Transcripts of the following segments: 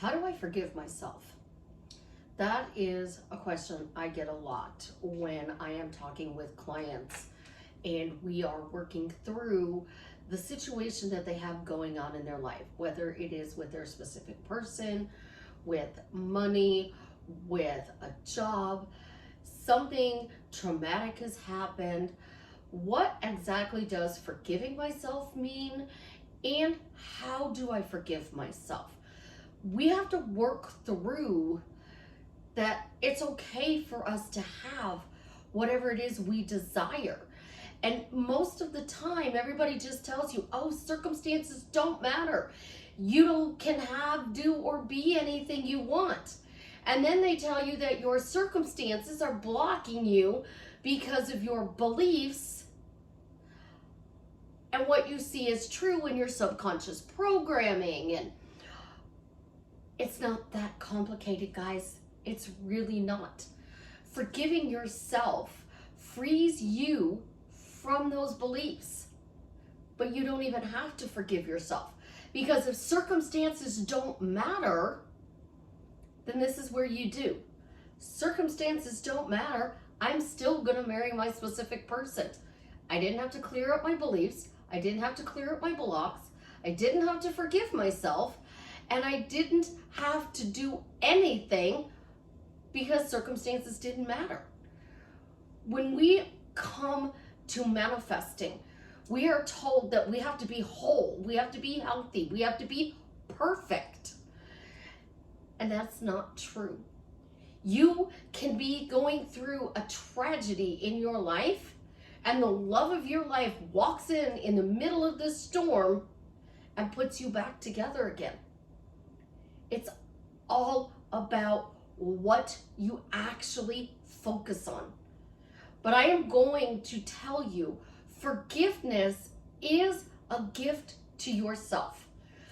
How do I forgive myself? That is a question I get a lot when I am talking with clients and we are working through the situation that they have going on in their life, whether it is with their specific person, with money, with a job, something traumatic has happened. What exactly does forgiving myself mean? And how do I forgive myself? We have to work through that. It's okay for us to have whatever it is we desire. And most of the time, everybody just tells you, oh, circumstances don't matter. You can have, do, or be anything you want. And then they tell you that your circumstances are blocking you because of your beliefs and what you see as true in your subconscious programming. And it's not that complicated, guys. It's really not. Forgiving yourself frees you from those beliefs. But you don't even have to forgive yourself. Because if circumstances don't matter, then this is where you do. Circumstances don't matter. I'm still going to marry my specific person. I didn't have to clear up my beliefs. I didn't have to clear up my blocks. I didn't have to forgive myself. And I didn't have to do anything because circumstances didn't matter. When we come to manifesting, we are told that we have to be whole, we have to be healthy, we have to be perfect. And that's not true. You can be going through a tragedy in your life, and the love of your life walks in the middle of this storm and puts you back together again. It's all about what you actually focus on. But I am going to tell you, forgiveness is a gift to yourself.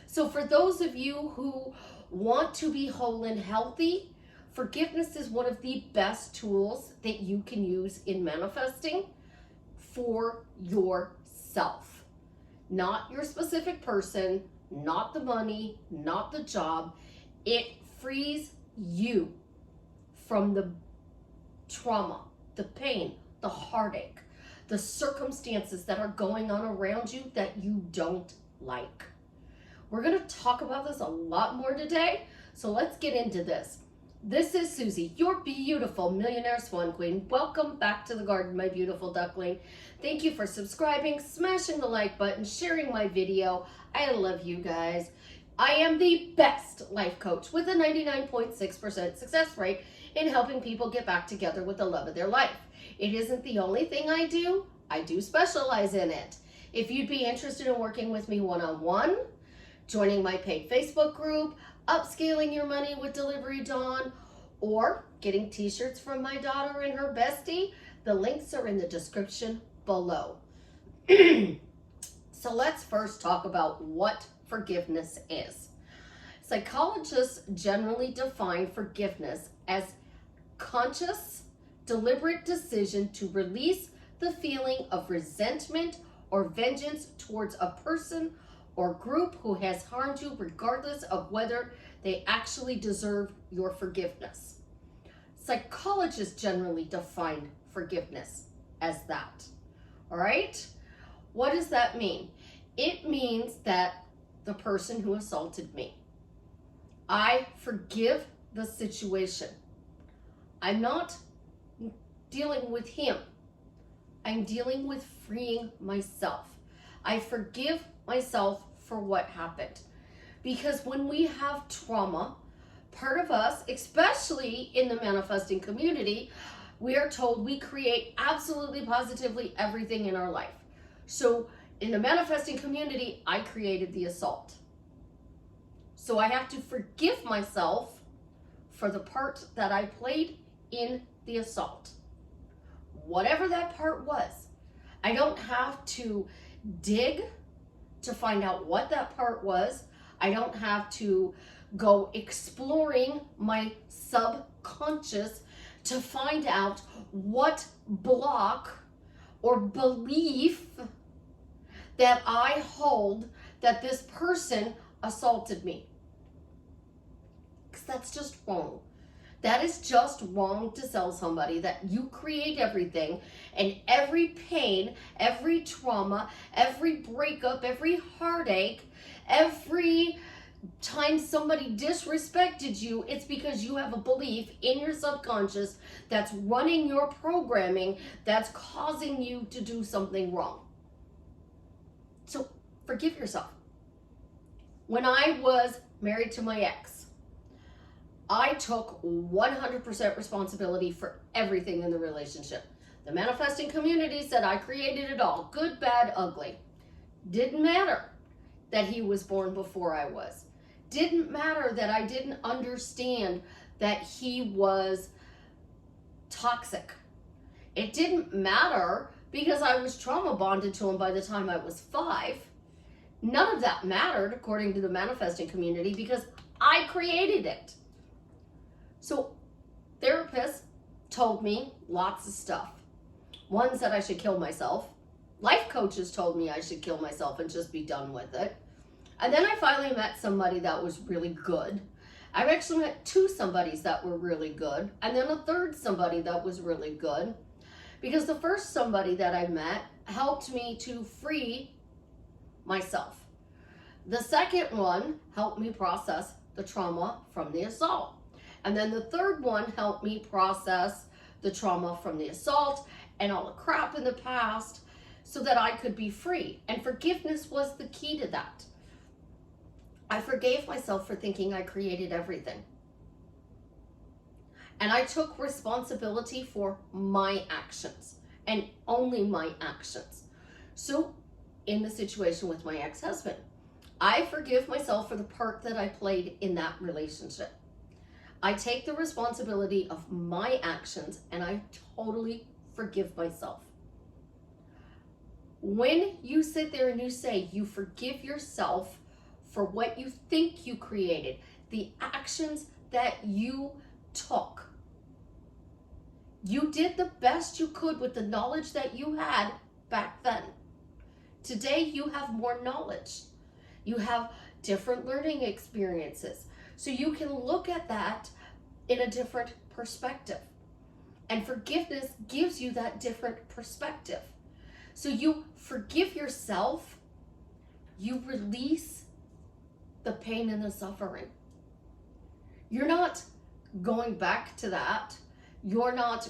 So for those of you who want to be whole and healthy, forgiveness is one of the best tools that you can use in manifesting for yourself. Not your specific person, not the money, not the job. It frees you from the trauma, the pain, the heartache, the circumstances that are going on around you that you don't like. We're going to talk about this a lot more today, so let's get into this. This is Susie, your beautiful millionaire swan queen. Welcome back to the garden, my beautiful duckling. Thank you for subscribing, smashing the like button, sharing my video. I love you guys. I am the best life coach with a 99.6% success rate in helping people get back together with the love of their life. It isn't the only thing I do specialize in it. If you'd be interested in working with me one-on-one, joining my paid Facebook group, upscaling your money with Delivery Dawn, or getting t-shirts from my daughter and her bestie, the links are in the description below. So let's first talk about what forgiveness is. Psychologists generally define forgiveness as conscious, deliberate decision to release the feeling of resentment or vengeance towards a person or group who has harmed you, regardless of whether they actually deserve your forgiveness. Psychologists generally define forgiveness as that. All right? What does that mean? It means that the person who assaulted me, I forgive the situation. I'm not dealing with him. I'm dealing with freeing myself. I forgive myself for what happened. Because when we have trauma, part of us, especially in the manifesting community, we are told we create absolutely positively everything in our life. So in the manifesting community, I created the assault. So I have to forgive myself for the part that I played in the assault. Whatever that part was. I don't have to dig to find out what that part was. I don't have to go exploring my subconscious to find out what block or belief that I hold that this person assaulted me. because that's just wrong. That is just wrong to tell somebody that you create everything, and every pain, every trauma, every breakup, every heartache, every time somebody disrespected you, it's because you have a belief in your subconscious that's running your programming that's causing you to do something wrong. So forgive yourself. When I was married to my ex, I took 100% responsibility for everything in the relationship. The manifesting community said I created it all, good, bad, ugly. Didn't matter that he was born before I was. Didn't matter that I didn't understand that he was toxic. It didn't matter because I was trauma bonded to him by the time I was 5. None of that mattered according to the manifesting community because I created it. So therapists told me lots of stuff. One said I should kill myself. Life coaches told me I should kill myself and just be done with it. And then I finally met somebody that was really good. I've actually met 2 somebodies that were really good, and then a third somebody that was really good. Because the first somebody that I met helped me to free myself. The second one helped me process the trauma from the assault. And then the third one helped me process the trauma from the assault and all the crap in the past so that I could be free. And forgiveness was the key to that. I forgave myself for thinking I created everything. And I took responsibility for my actions and only my actions. So in the situation with my ex-husband, I forgive myself for the part that I played in that relationship. I take the responsibility of my actions and I totally forgive myself. When you sit there and you say you forgive yourself for what you think you created, the actions that you took, you did the best you could with the knowledge that you had back then. Today you have more knowledge. You have different learning experiences. So you can look at that in a different perspective. And forgiveness gives you that different perspective. So you forgive yourself, you release the pain and the suffering. You're not going back to that. You're not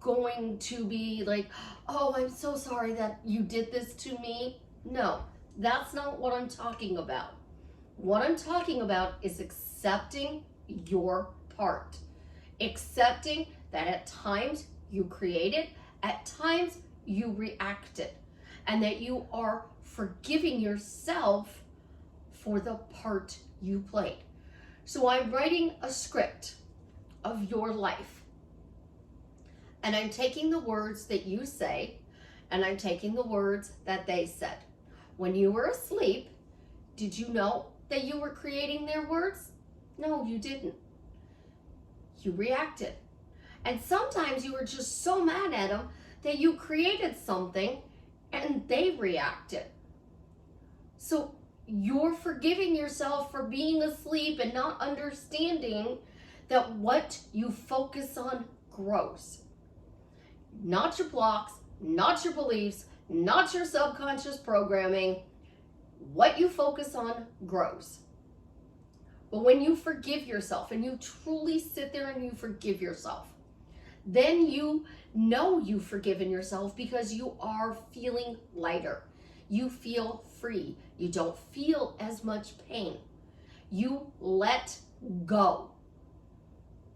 going to be like, oh, I'm so sorry that you did this to me. No, that's not what I'm talking about. What I'm talking about is accepting your part. Accepting that at times you created, at times you reacted, and that you are forgiving yourself for the part you played. So I'm writing a script of your life, and I'm taking the words that you say, and I'm taking the words that they said. When you were asleep, did you know that you were creating their words? No, you didn't. You reacted. And sometimes you were just so mad at them that you created something and they reacted. So you're forgiving yourself for being asleep and not understanding that what you focus on grows. Not your blocks, not your beliefs, not your subconscious programming. What you focus on grows. But when you forgive yourself and you truly sit there and you forgive yourself, then you know you've forgiven yourself because you are feeling lighter. You feel free. You don't feel as much pain. You let go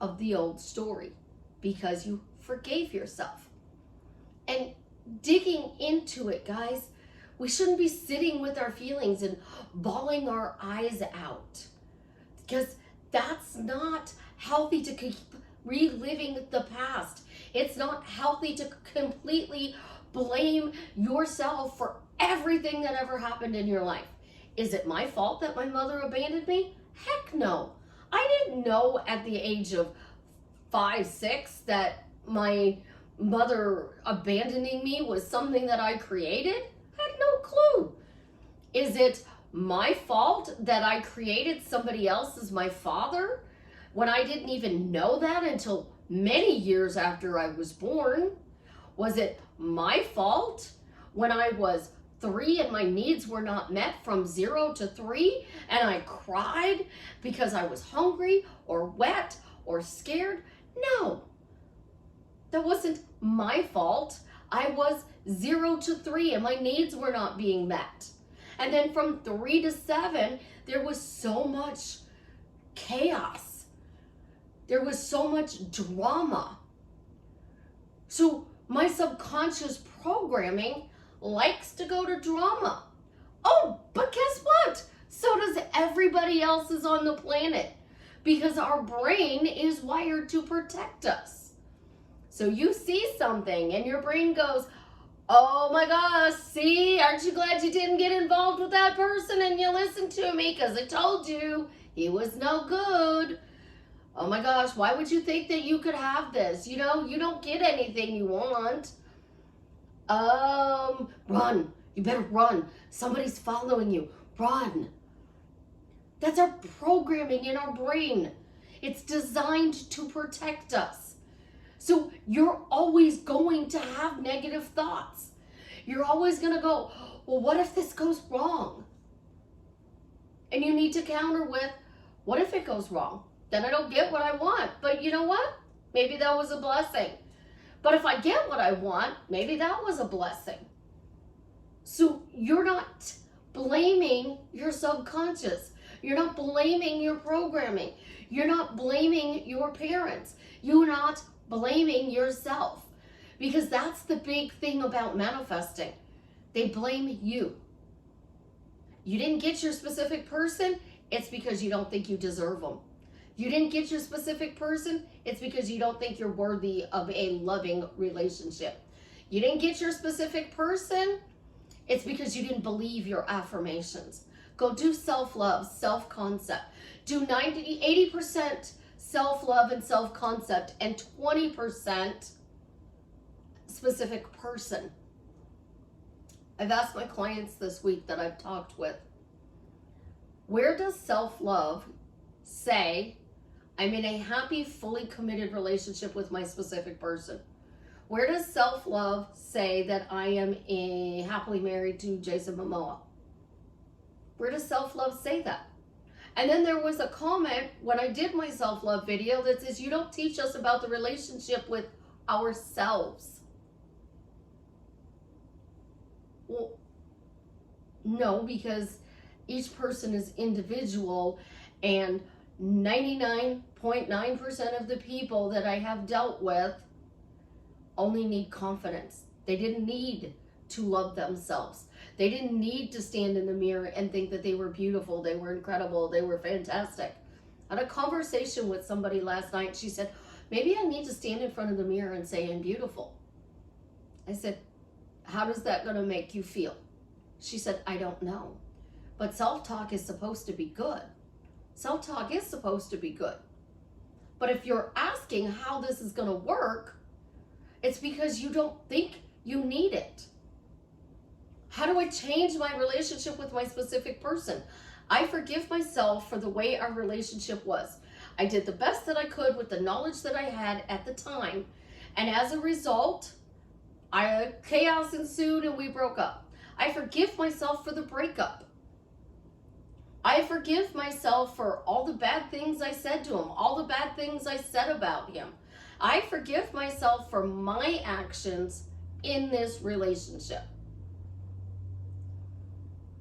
of the old story because you forgave yourself. And digging into it, guys, we shouldn't be sitting with our feelings and bawling our eyes out, because that's not healthy to keep reliving the past. It's not healthy to completely blame yourself for everything that ever happened in your life. Is it my fault that my mother abandoned me? Heck no. I didn't know at the age of 5, 6 that my mother abandoning me was something that I created. I had no clue. Is it my fault that I created somebody else as my father when I didn't even know that until many years after I was born? Was it my fault when I was 3 and my needs were not met from 0 to 3 and I cried because I was hungry or wet or scared? No, that wasn't my fault. I was 0 to 3 and my needs were not being met. And then from 3 to 7, there was so much chaos. There was so much drama. So my subconscious programming likes to go to drama. Oh, but guess what? So does everybody else's on the planet, because our brain is wired to protect us. So you see something and your brain goes, oh my gosh, see, aren't you glad you didn't get involved with that person and you listened to me, because I told you he was no good. Oh my gosh, why would you think that you could have this? You know, you don't get anything you want. Run. You better run. Somebody's following you. Run. That's our programming in our brain. It's designed to protect us. So you're always going to have negative thoughts. You're always going to go, well, what if this goes wrong? And you need to counter with, what if it goes wrong? Then I don't get what I want. But you know what? Maybe that was a blessing. But if I get what I want, maybe that was a blessing. So you're not blaming your subconscious. You're not blaming your programming. You're not blaming your parents. You're not blaming yourself. Because that's the big thing about manifesting. They blame you. You didn't get your specific person, it's because you don't think you deserve them. You didn't get your specific person, it's because you don't think you're worthy of a loving relationship. You didn't get your specific person, it's because you didn't believe your affirmations. Go do self-love, self-concept. Do 80% self-love and self-concept and 20% specific person. I've asked my clients this week that I've talked with, where does self-love say I'm in a happy, fully committed relationship with my specific person? Where does self-love say that I am happily married to Jason Momoa? Where does self-love say that? And then there was a comment when I did my self-love video that says, you don't teach us about the relationship with ourselves. Well, no, because each person is individual, and 99.9% of the people that I have dealt with only need confidence. They didn't need to love themselves. They didn't need to stand in the mirror and think that they were beautiful, they were incredible, they were fantastic. I had a conversation with somebody last night. She said, maybe I need to stand in front of the mirror and say I'm beautiful. I said, how does that going to make you feel? She said, I don't know. But self-talk is supposed to be good. Self-talk is supposed to be good. But if you're asking how this is going to work, it's because you don't think you need it. How do I change my relationship with my specific person? I forgive myself for the way our relationship was. I did the best that I could with the knowledge that I had at the time. And as a result, chaos ensued and we broke up. I forgive myself for the breakup. I forgive myself for all the bad things I said to him, all the bad things I said about him. I forgive myself for my actions in this relationship.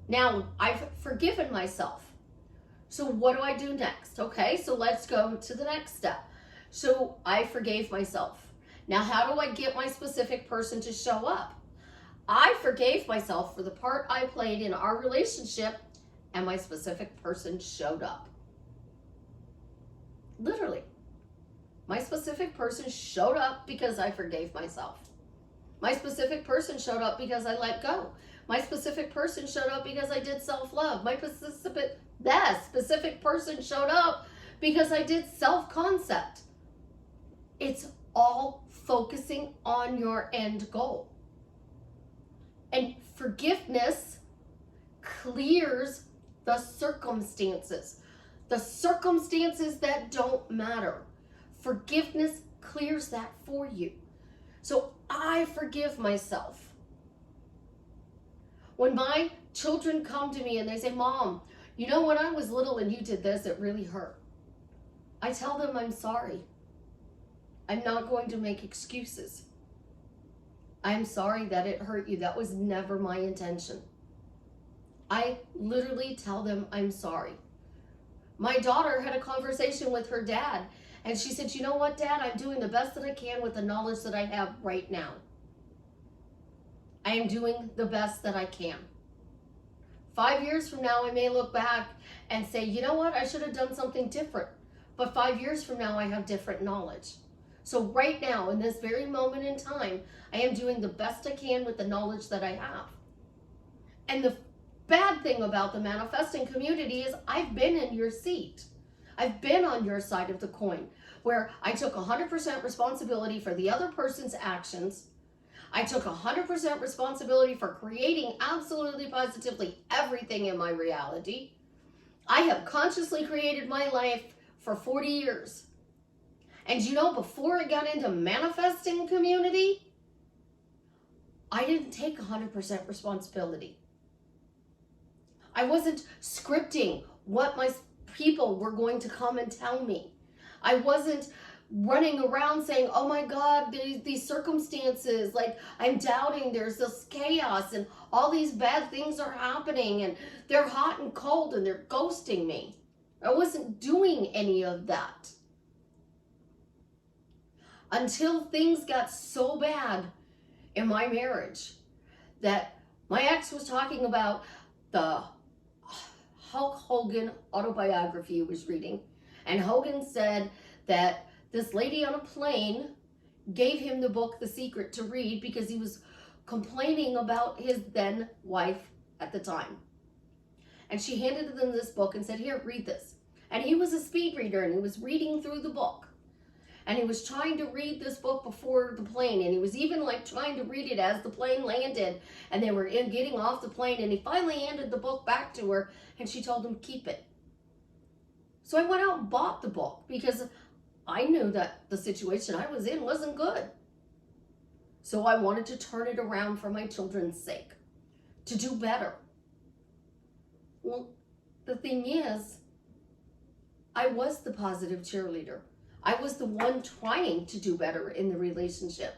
Now, I've forgiven myself. So what do I do next? Okay, so let's go to the next step. So I forgave myself. Now, how do I get my specific person to show up? I forgave myself for the part I played in our relationship, and my specific person showed up. Literally. My specific person showed up because I forgave myself. My specific person showed up because I let go. My specific person showed up because I did self-love. My specific person showed up because I did self-concept. It's all focusing on your end goal. And forgiveness clears the circumstances. the circumstances that don't matter. Forgiveness clears that for you. So I forgive myself. When my children come to me and they say, Mom, you know, when I was little and you did this, it really hurt. I tell them I'm sorry. I'm not going to make excuses. I'm sorry that it hurt you. That was never my intention. I literally tell them I'm sorry. My daughter had a conversation with her dad, and she said, you know what, Dad? I'm doing the best that I can with the knowledge that I have right now. I am doing the best that I can. 5 years from now, I may look back and say, you know what? I should have done something different. But 5 years from now, I have different knowledge. So right now, in this very moment in time, I am doing the best I can with the knowledge that I have. And the bad thing about the manifesting community is I've been in your seat. I've been on your side of the coin, where I took 100% responsibility for the other person's actions. I took 100% responsibility for creating absolutely positively everything in my reality. I have consciously created my life for 40 years. And you know, before I got into manifesting community, I didn't take 100% responsibility. I wasn't scripting what my people were going to come and tell me. I wasn't running around saying, oh my God, these circumstances, like I'm doubting, there's this chaos and all these bad things are happening and they're hot and cold and they're ghosting me. I wasn't doing any of that. Until things got so bad in my marriage that my ex was talking about the Hulk Hogan autobiography he was reading. And Hogan said that this lady on a plane gave him the book The Secret to read because he was complaining about his then wife at the time. And she handed him this book and said, here, read this. And he was a speed reader and he was reading through the book. And he was trying to read this book before the plane. And he was even like trying to read it as the plane landed. And they were getting off the plane. And he finally handed the book back to her. And she told him, keep it. So I went out and bought the book because I knew that the situation I was in wasn't good. So I wanted to turn it around for my children's sake, to do better. Well, the thing is, I was the positive cheerleader. I was the one trying to do better in the relationship,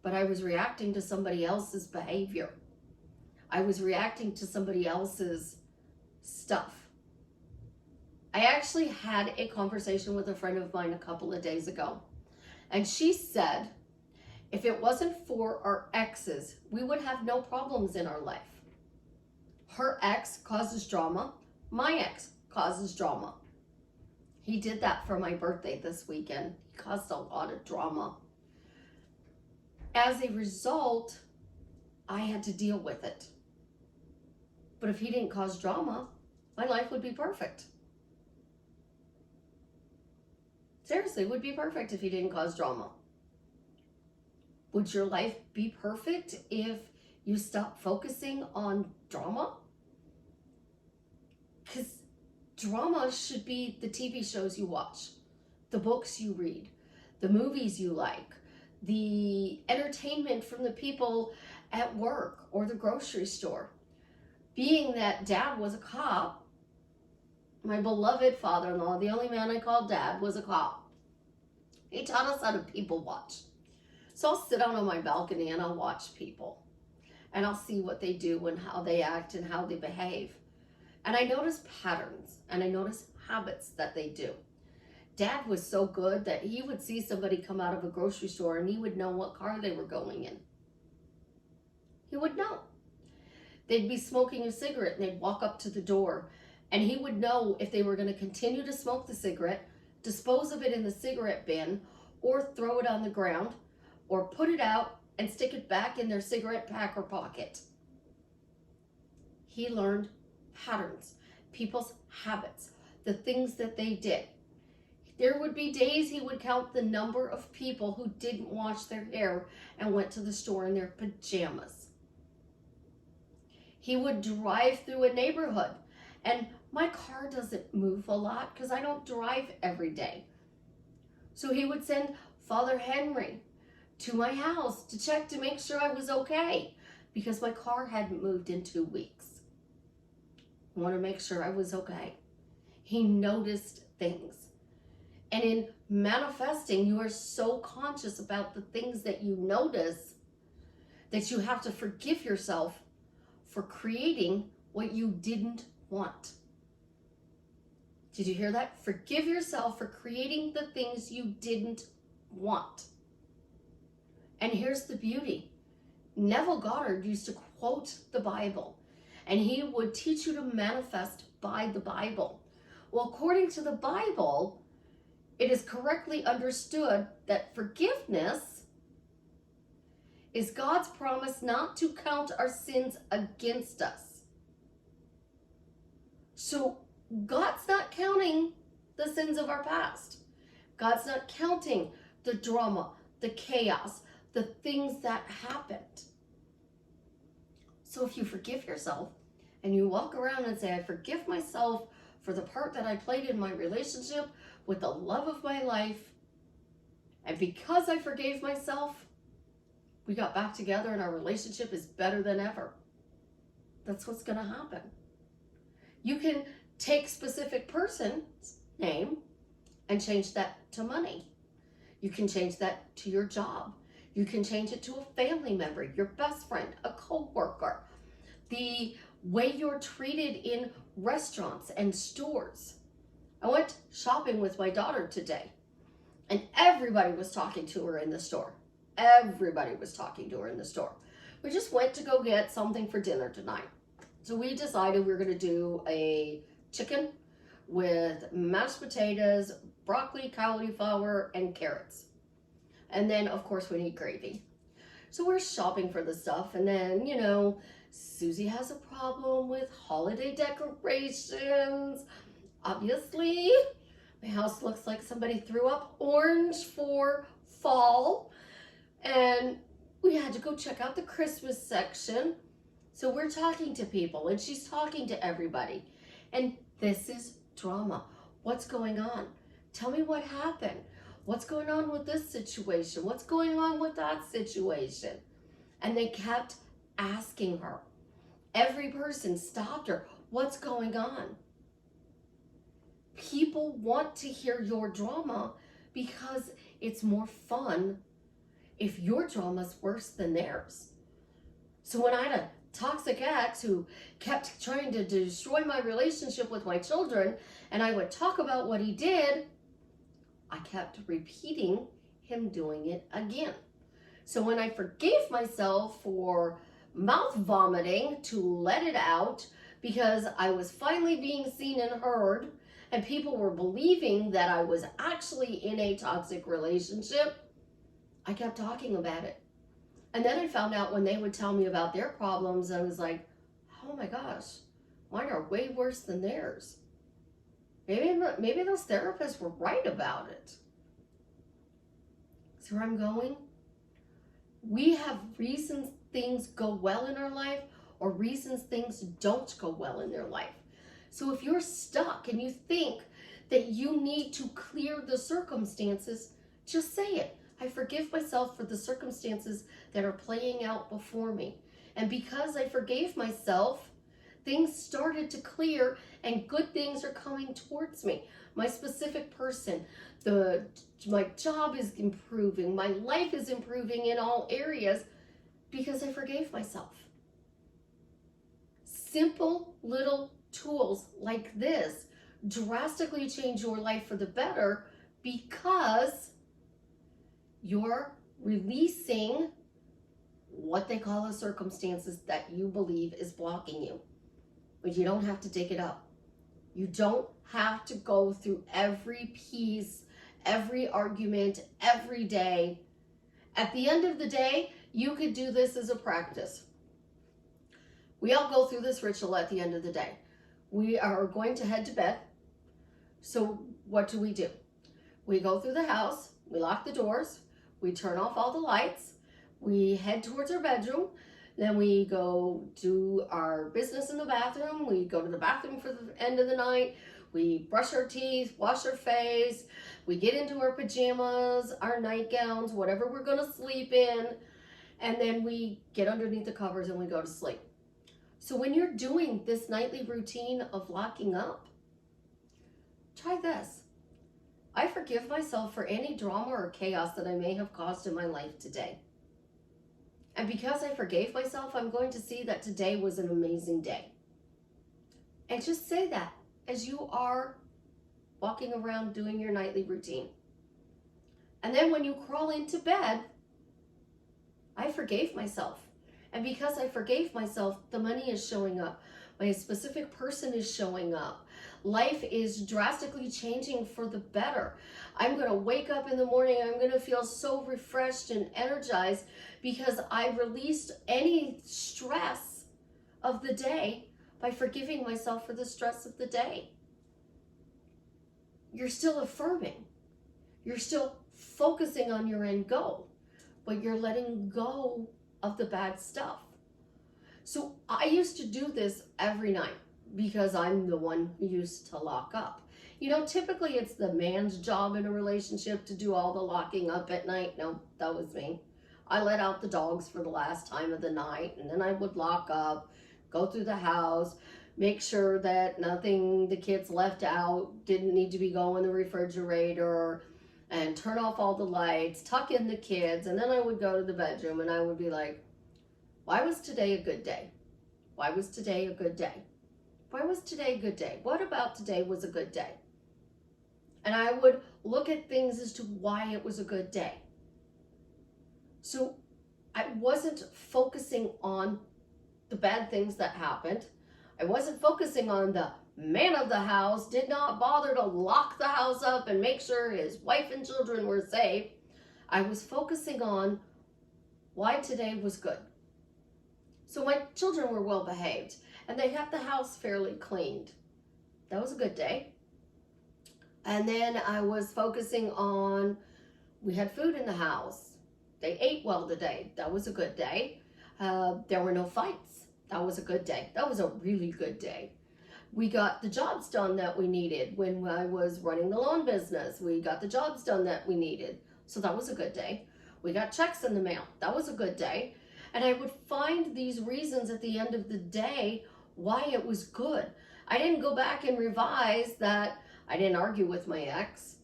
but I was reacting to somebody else's behavior. I was reacting to somebody else's stuff. I actually had a conversation with a friend of mine a couple of days ago, and she said, if it wasn't for our exes, we would have no problems in our life. Her ex causes drama. My ex causes drama. He did that for my birthday this weekend. He caused a lot of drama. As a result, I had to deal with it. But if he didn't cause drama, my life would be perfect. Seriously, it would be perfect if he didn't cause drama. Would your life be perfect if you stopped focusing on drama? Because drama should be the TV shows you watch, the books you read, the movies you like, the entertainment from the people at work or the grocery store. Being that Dad was a cop, my beloved father-in-law, the only man I called Dad, was a cop. He taught us how to people watch. So I'll sit out on my balcony and I'll watch people. And I'll see what they do and how they act and how they behave. And I notice patterns and I notice habits that they do. Dad was so good that he would see somebody come out of a grocery store and he would know what car they were going in. He would know. They'd be smoking a cigarette and they'd walk up to the door and he would know if they were going to continue to smoke the cigarette, dispose of it in the cigarette bin, or throw it on the ground, or put it out and stick it back in their cigarette pack or pocket. He learned patterns, people's habits, the things that they did. There would be days he would count the number of people who didn't wash their hair and went to the store in their pajamas. He would drive through a neighborhood and My car doesn't move a lot because I don't drive every day. So he would send Father Henry to my house to check to make sure I was okay because my car hadn't moved in 2 weeks. I want to make sure I was okay. He noticed things. And in manifesting, you are so conscious about the things that you notice that you have to forgive yourself for creating what you didn't want. Did you hear that? Forgive yourself for creating the things you didn't want. And here's the beauty. Neville Goddard used to quote the Bible, and he would teach you to manifest by the Bible. Well, according to the Bible, it is correctly understood that forgiveness is God's promise not to count our sins against us. So God's not counting the sins of our past. God's not counting the drama, the chaos, the things that happened. So if you forgive yourself and you walk around and say, I forgive myself for the part that I played in my relationship with the love of my life, and because I forgave myself, we got back together and our relationship is better than ever. That's what's going to happen. You can take specific person's name and change that to money. You can change that to your job. You can change it to a family member, your best friend, a coworker, the way you're treated in restaurants and stores. I went shopping with my daughter today, and everybody was talking to her in the store. Everybody was talking to her in the store. We just went to go get something for dinner tonight. So we decided we were going to do a chicken with mashed potatoes, broccoli, cauliflower, and carrots. And then, of course, we need gravy. So we're shopping for the stuff. And then, you know, Susie has a problem with holiday decorations. Obviously, my house looks like somebody threw up orange for fall. And we had to go check out the Christmas section. So we're talking to people and she's talking to everybody. And this is drama. What's going on? Tell me what happened. What's going on with this situation? What's going on with that situation? And they kept asking her. Every person stopped her. What's going on? People want to hear your drama because it's more fun if your drama's worse than theirs. So when I had a toxic ex who kept trying to destroy my relationship with my children, and I would talk about what he did, I kept repeating him doing it again. So when I forgave myself for mouth vomiting to let it out because I was finally being seen and heard and people were believing that I was actually in a toxic relationship, I kept talking about it. And then I found out when they would tell me about their problems, I was like, oh my gosh, mine are way worse than theirs. Maybe those therapists were right about it. See where I'm going? We have reasons things go well in our life or reasons things don't go well in their life. So if you're stuck and you think that you need to clear the circumstances, just say it. I forgive myself for the circumstances that are playing out before me. And because I forgave myself, things started to clear and good things are coming towards me. My specific person, my job is improving, my life is improving in all areas because I forgave myself. Simple little tools like this drastically change your life for the better because you're releasing what they call the circumstances that you believe is blocking you. But you don't have to dig it up. You don't have to go through every piece, every argument, every day. At the end of the day, you could do this as a practice. We all go through this ritual at the end of the day. We are going to head to bed. So what do? We go through the house, we lock the doors, we turn off all the lights, we head towards our bedroom, Then we go do our business in the bathroom. We go to the bathroom for the end of the night. We brush our teeth, wash our face. We get into our pajamas, our nightgowns, whatever we're going to sleep in. And then we get underneath the covers and we go to sleep. So when you're doing this nightly routine of locking up, try this. I forgive myself for any drama or chaos that I may have caused in my life today. And because I forgave myself, I'm going to see that today was an amazing day. And just say that as you are walking around doing your nightly routine. And then when you crawl into bed, I forgave myself. And because I forgave myself, the money is showing up. My specific person is showing up. Life is drastically changing for the better. I'm going to wake up in the morning. I'm going to feel so refreshed and energized because I released any stress of the day by forgiving myself for the stress of the day. You're still affirming. You're still focusing on your end goal, but you're letting go of the bad stuff. So I used to do this every night because I'm the one who used to lock up. You know, typically it's the man's job in a relationship to do all the locking up at night. No, that was me. I let out the dogs for the last time of the night, and then I would lock up, go through the house, make sure that nothing the kids left out didn't need to be going in the refrigerator, and turn off all the lights, tuck in the kids, and then I would go to the bedroom and I would be like, why was today a good day? Why was today a good day? Why was today a good day? What about today was a good day? And I would look at things as to why it was a good day. So I wasn't focusing on the bad things that happened. I wasn't focusing on the man of the house did not bother to lock the house up and make sure his wife and children were safe. I was focusing on why today was good. So my children were well behaved and they had the house fairly cleaned. That was a good day. And then I was focusing on, we had food in the house. They ate well today. That was a good day. There were no fights. That was a good day. That was a really good day. We got the jobs done that we needed when I was running the lawn business. We got the jobs done that we needed. So that was a good day. We got checks in the mail. That was a good day. And I would find these reasons at the end of the day why it was good. I didn't go back and revise that I didn't argue with my ex.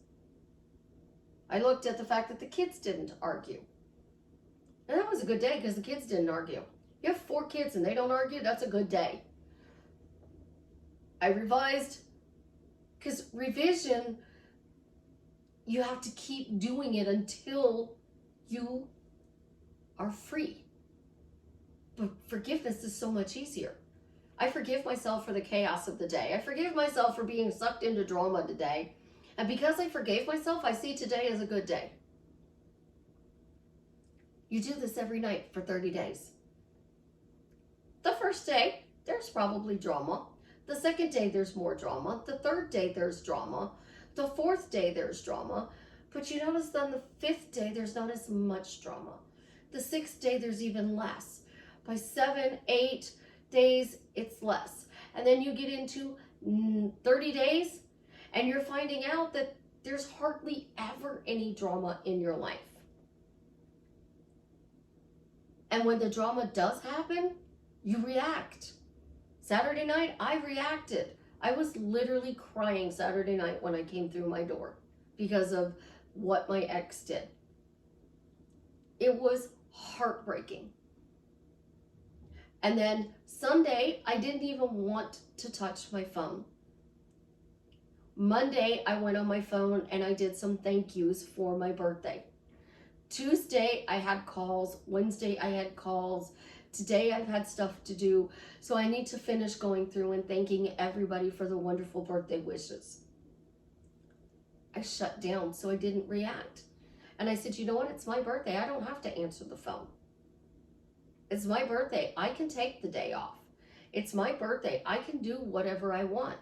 I looked at the fact that the kids didn't argue. And that was a good day because the kids didn't argue. You have 4 kids and they don't argue, that's a good day. I revised, because revision, you have to keep doing it until you are free. But forgiveness is so much easier. I forgive myself for the chaos of the day. I forgive myself for being sucked into drama today. And because I forgave myself, I see today as a good day. You do this every night for 30 days. The first day, there's probably drama. The second day, there's more drama. The third day, there's drama. The fourth day, there's drama. But you notice on the 5th day, there's not as much drama. The 6th day, there's even less. By 7, 8 days, it's less. And then you get into 30 days, and you're finding out that there's hardly ever any drama in your life. And when the drama does happen, you react. Saturday night, I reacted. I was literally crying Saturday night when I came through my door because of what my ex did. It was heartbreaking. And then Sunday, I didn't even want to touch my phone. Monday, I went on my phone and I did some thank yous for my birthday. Tuesday, I had calls. Wednesday, I had calls. Today, I've had stuff to do. So I need to finish going through and thanking everybody for the wonderful birthday wishes. I shut down so I didn't react. And I said, you know what? It's my birthday. I don't have to answer the phone. It's my birthday. I can take the day off. It's my birthday. I can do whatever I want.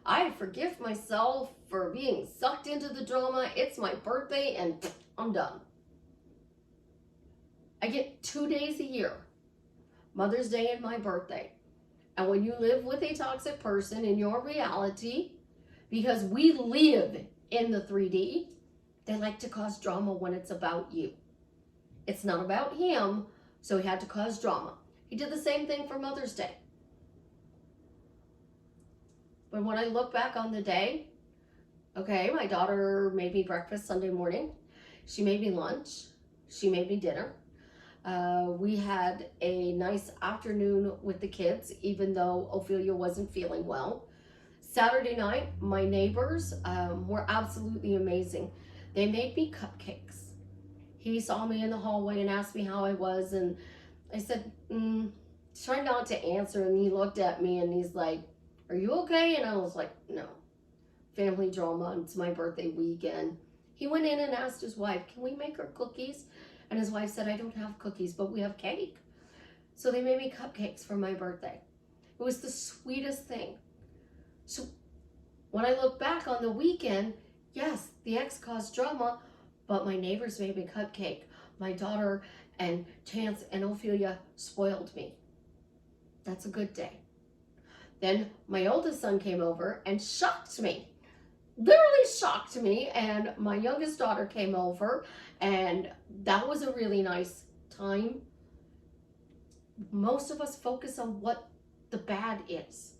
I forgive myself for being sucked into the drama. It's my birthday and I'm done. I get 2 days a year Mother's Day and my birthday. And when you live with a toxic person in your reality, because we live in the 3D, they like to cause drama when it's about you. It's not about him, so he had to cause drama. He did the same thing for Mother's Day. But when I look back on the day, okay, my daughter made me breakfast Sunday morning. She made me lunch. She made me dinner. We had a nice afternoon with the kids, even though Ophelia wasn't feeling well. Saturday night, my neighbors were absolutely amazing. They made me cupcakes. He saw me in the hallway and asked me how I was, and I said, try not to answer, and he looked at me and he's like, are you okay? And I was like, no. Family drama, it's my birthday weekend. He went in and asked his wife, can we make her cookies? And his wife said, I don't have cookies, but we have cake. So they made me cupcakes for my birthday. It was the sweetest thing. So when I look back on the weekend, yes, the ex caused drama, but my neighbors made me cupcake. My daughter and Chance and Ophelia spoiled me. That's a good day. Then my oldest son came over and shocked me. Literally shocked me, and my youngest daughter came over, and that was a really nice time. Most of us focus on what the bad is.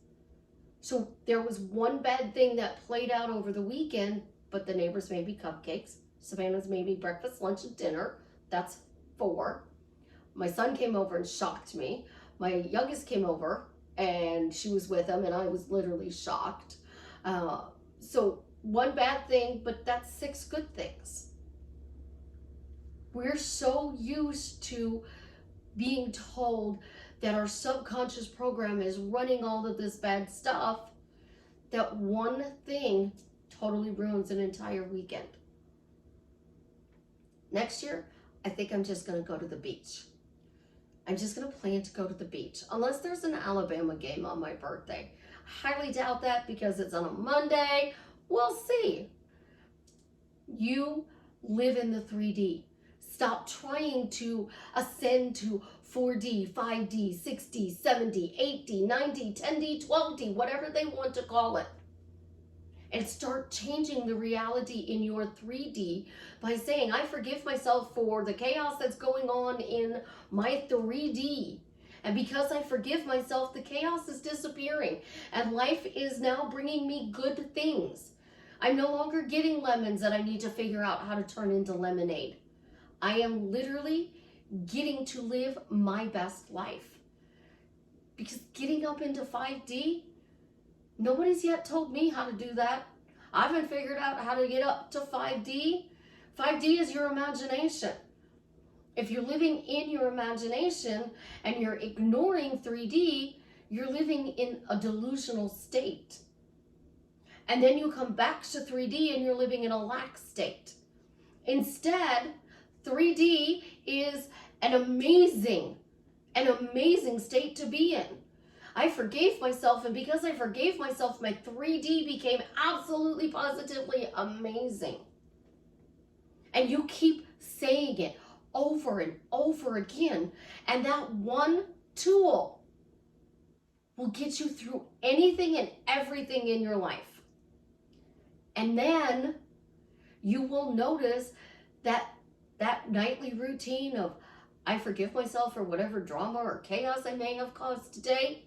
So there was one bad thing that played out over the weekend, but the neighbors made me cupcakes. Savannah's made me breakfast, lunch, and dinner. That's 4. My son came over and shocked me. My youngest came over and she was with him, and I was literally shocked. So one bad thing, but that's 6 good things. We're so used to being told that our subconscious program is running all of this bad stuff that one thing totally ruins an entire weekend. Next year, I think I'm just going to go to the beach. I'm just going to plan to go to the beach, unless there's an Alabama game on my birthday. Highly doubt that because it's on a Monday. We'll see. You live in the 3D. Stop trying to ascend to 4D, 5D, 6D, 7D, 8D, 9D, 10D, 12D, whatever they want to call it. And start changing the reality in your 3D by saying, I forgive myself for the chaos that's going on in my 3D. And because I forgive myself, the chaos is disappearing. And life is now bringing me good things. I'm no longer getting lemons that I need to figure out how to turn into lemonade. I am literally getting to live my best life. Because getting up into 5D, nobody's yet told me how to do that. I haven't figured out how to get up to 5D. 5D is your imagination. If you're living in your imagination and you're ignoring 3D, you're living in a delusional state. And then you come back to 3D and you're living in a lack state. Instead, 3D is an amazing state to be in. I forgave myself, and because I forgave myself, my 3D became absolutely positively amazing. And you keep saying it over and over again, and that one tool will get you through anything and everything in your life. And then you will notice that nightly routine of I forgive myself for whatever drama or chaos I may have caused today,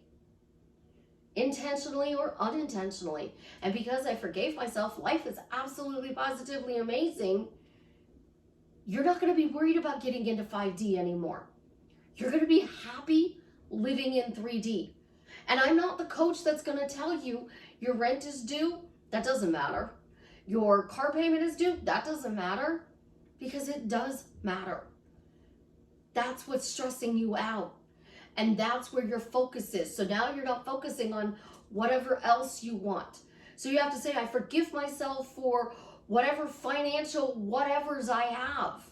intentionally or unintentionally. And because I forgave myself, life is absolutely positively amazing. You're not going to be worried about getting into 5D anymore. You're going to be happy living in 3D. And I'm not the coach that's going to tell you your rent is due. That doesn't matter. Your car payment is due. That doesn't matter. Because it does matter. That's what's stressing you out. And that's where your focus is. So now you're not focusing on whatever else you want. So you have to say, I forgive myself for whatever financial whatevers I have.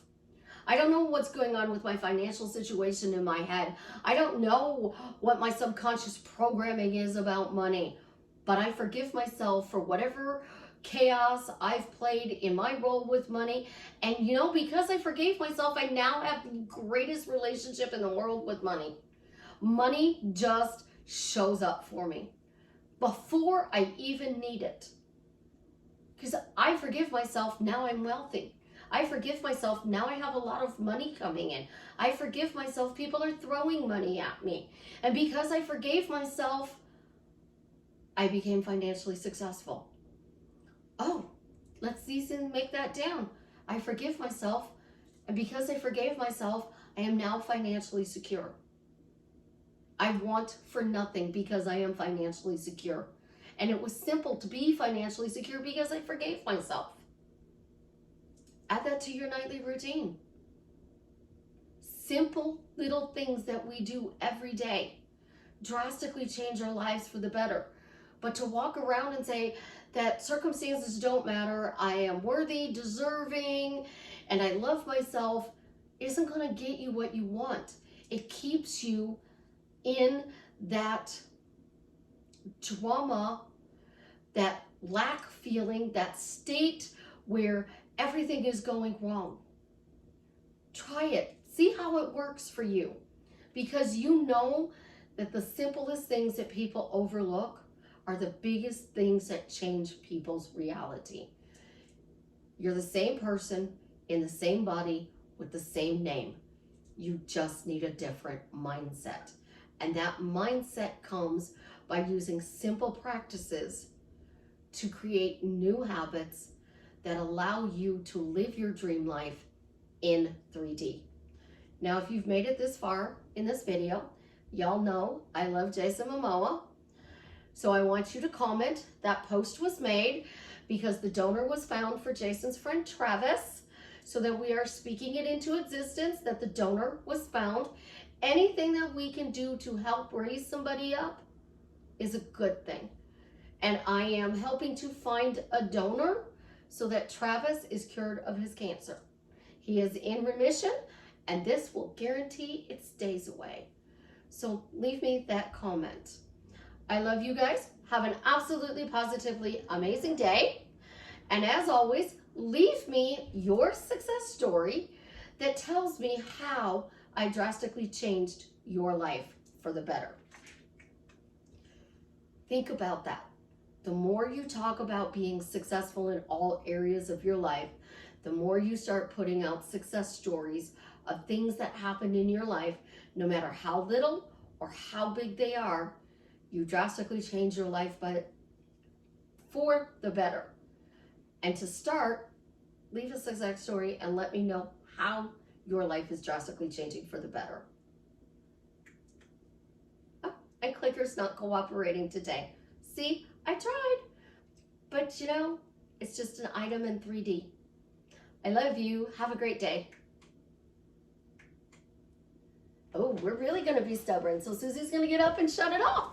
I don't know what's going on with my financial situation in my head. I don't know what my subconscious programming is about money. But I forgive myself for whatever chaos I've played in my role with money. And you know, because I forgave myself, I now have the greatest relationship in the world with money. Money just shows up for me before I even need it. Because I forgive myself, now I'm wealthy. I forgive myself, now I have a lot of money coming in. I forgive myself, people are throwing money at me. And because I forgave myself, I became financially successful. Oh, let's easily make that down. I forgive myself, and because I forgave myself, I am now financially secure. I want for nothing because I am financially secure. And it was simple to be financially secure because I forgave myself. Add that to your nightly routine. Simple little things that we do every day drastically change our lives for the better. But to walk around and say that circumstances don't matter, I am worthy, deserving, and I love myself isn't going to get you what you want. It keeps you in that drama, that lack feeling, that state where everything is going wrong. Try it. See how it works for you. Because you know that the simplest things that people overlook are the biggest things that change people's reality. You're the same person in the same body with the same name. You just need a different mindset. And that mindset comes by using simple practices to create new habits that allow you to live your dream life in 3D. Now, if you've made it this far in this video, y'all know I love Jason Momoa. So I want you to comment that post was made because the donor was found for Jason's friend Travis, so that we are speaking it into existence, that the donor was found. Anything that we can do to help raise somebody up is a good thing. And I am helping to find a donor so that Travis is cured of his cancer. He is in remission, and this will guarantee it stays away. So leave me that comment. I love you guys. Have an absolutely positively amazing day. And as always, leave me your success story that tells me how I drastically changed your life for the better. Think about that. The more you talk about being successful in all areas of your life, the more you start putting out success stories of things that happened in your life, no matter how little or how big they are, you drastically change your life for the better. And to start, leave a success story and let me know how your life is drastically changing for the better. Oh, and clicker's not cooperating today. See, I tried, but you know, it's just an item in 3D. I love you. Have a great day. Oh, we're really going to be stubborn, so Susie's going to get up and shut it off.